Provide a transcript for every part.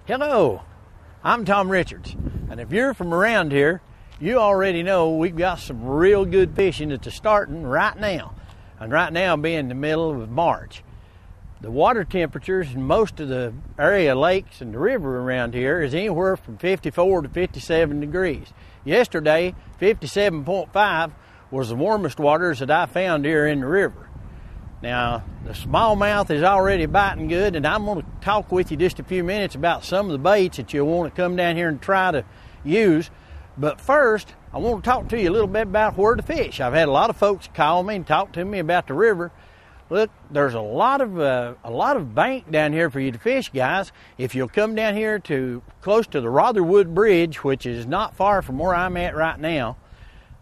Hello, I'm Tom Richards, and if you're from around here, you already know we've got some real good fishing that's starting right now, and right now being the middle of March. The water temperatures in most of the area lakes and the river around here is anywhere from 54 to 57 degrees. Yesterday, 57.5 was the warmest waters that I found here in the river. Now, the smallmouth is already biting good, and I'm going to talk with you just a few minutes about some of the baits that you'll want to come down here and try to use. But first, I want to talk to you a little bit about where to fish. I've had a lot of folks call me and talk to me about the river. Look, there's a lot of bank down here for you to fish, guys. If you'll come down here to close to the Rotherwood Bridge, which is not far from where I'm at right now,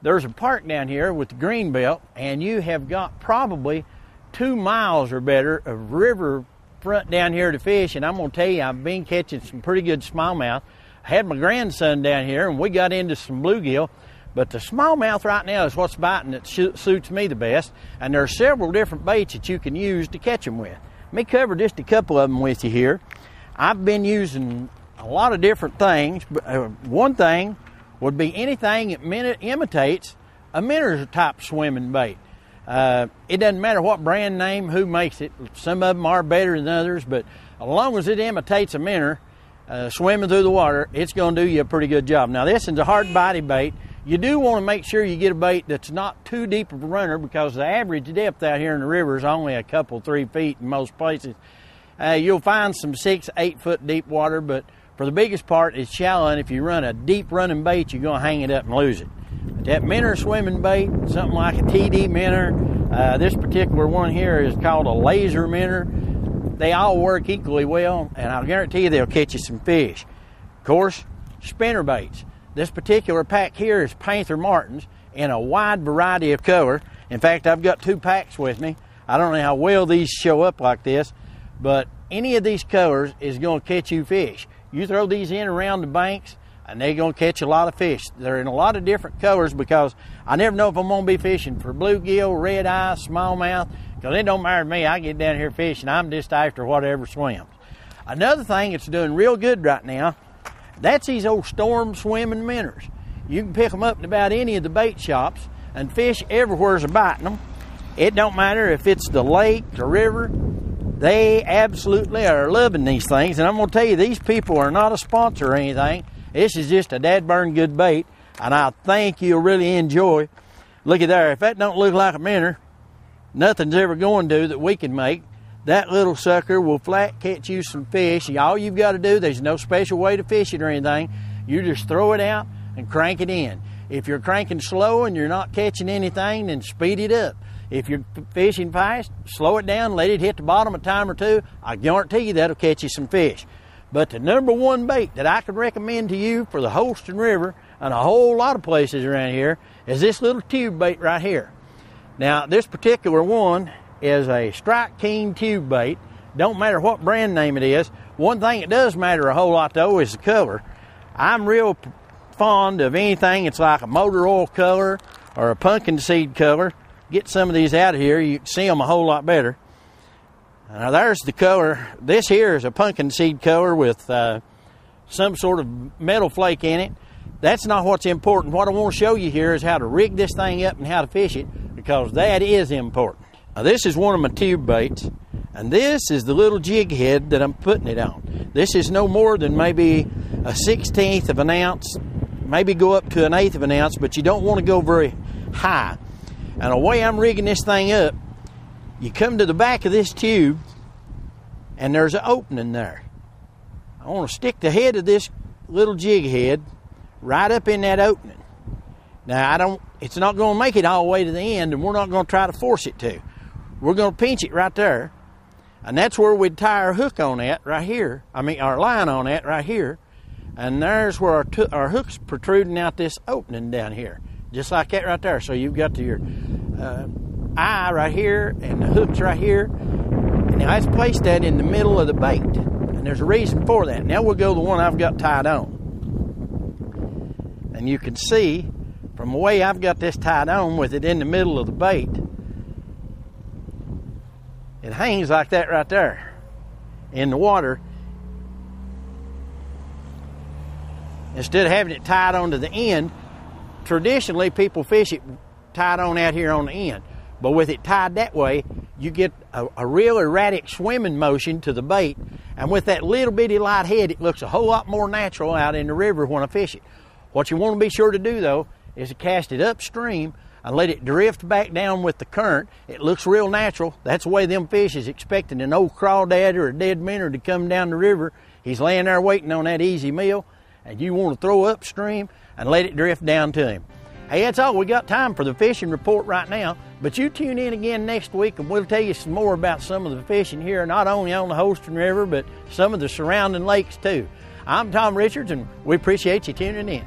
there's a park down here with the green belt, and you have got probably 2 miles or better of river front down here to fish. And I'm going to tell you, I've been catching some pretty good smallmouth. I had my grandson down here, and we got into some bluegill. But the smallmouth right now is what's biting that suits me the best. And there are several different baits that you can use to catch them with. Let me cover just a couple of them with you here. I've been using a lot of different things. But one thing would be anything that imitates a minnow type swimming bait. It doesn't matter what brand name, who makes it. Some of them are better than others, but as long as it imitates a minnow swimming through the water, it's going to do you a pretty good job. Now, this is a hard body bait. You do want to make sure you get a bait that's not too deep of a runner, because the average depth out here in the river is only a couple, 3 feet in most places. You'll find some 6, 8 foot deep water, but for the biggest part, it's shallow, and if you run a deep running bait, you're going to hang it up and lose it. That minnow swimming bait, something like a TD minnow, this particular one here is called a laser minnow. They all work equally well, and I'll guarantee you they'll catch you some fish. Of course, spinnerbaits. This particular pack here is Panther Martins in a wide variety of color. In fact, I've got 2 packs with me. I don't know how well these show up like this, but any of these colors is going to catch you fish. You throw these in around the banks, and they're going to catch a lot of fish. They're in a lot of different colors, because I never know if I'm going to be fishing for bluegill, red eye, smallmouth, because it don't matter to me. I get down here fishing. I'm just after whatever swims. Another thing that's doing real good right now, that's these old storm swimming minnows. You can pick them up in about any of the bait shops, and fish everywhere's a biting them. It don't matter if it's the lake, the river. They absolutely are loving these things. And I'm going to tell you, these people are not a sponsor or anything. This is just a dad-burn good bait, and I think you'll really enjoy. Look at there. If that don't look like a minnow, nothing's ever going to that we can make. That little sucker will flat catch you some fish. All you've got to do, there's no special way to fish it or anything. You just throw it out and crank it in. If you're cranking slow and you're not catching anything, then speed it up. If you're fishing fast, slow it down, let it hit the bottom a time or two. I guarantee you that'll catch you some fish. But the number one bait that I could recommend to you for the Holston River and a whole lot of places around here is this little tube bait right here. Now, this particular one is a Strike King tube bait. Don't matter what brand name it is. One thing that does matter a whole lot, though, is the color. I'm real fond of anything that's like a motor oil color or a pumpkin seed color. Get some of these out of here. You can see them a whole lot better. Now, there's the color. This here is a pumpkin seed color with some sort of metal flake in it. That's not what's important. What I want to show you here is how to rig this thing up and how to fish it, because that is important. Now, this is one of my tube baits, and this is the little jig head that I'm putting it on. This is no more than maybe a 1/16 of an ounce, maybe go up to an 1/8 of an ounce, but you don't want to go very high. And the way I'm rigging this thing up, you come to the back of this tube, and there's an opening there. I want to stick the head of this little jig head right up in that opening. Now, it's not going to make it all the way to the end, and we're not going to try to force it to. We're going to pinch it right there, and that's where we'd tie our hook on that right here. Our line on that right here, and there's where our hook's protruding out this opening down here, just like that right there. So you've got your eye right here, and the hook's right here, and now I've placed that in the middle of the bait, and there's a reason for that. Now we'll go to the one I've got tied on, and you can see from the way I've got this tied on with it in the middle of the bait, it hangs like that right there in the water. instead of having it tied onto the end. Traditionally, people fish it tied on out here on the end. But with it tied that way, you get a real erratic swimming motion to the bait. And with that little bitty light head, it looks a whole lot more natural out in the river when I fish it. What you want to be sure to do, though, is to cast it upstream and let it drift back down with the current. It looks real natural. That's the way them fish is expecting an old crawdad or a dead minnow to come down the river. He's laying there waiting on that easy meal, and you want to throw upstream and let it drift down to him. Hey, that's all we got time for the fishing report right now, but you tune in again next week and we'll tell you some more about some of the fishing here, not only on the Holston River, but some of the surrounding lakes too. I'm Tom Richards, and we appreciate you tuning in.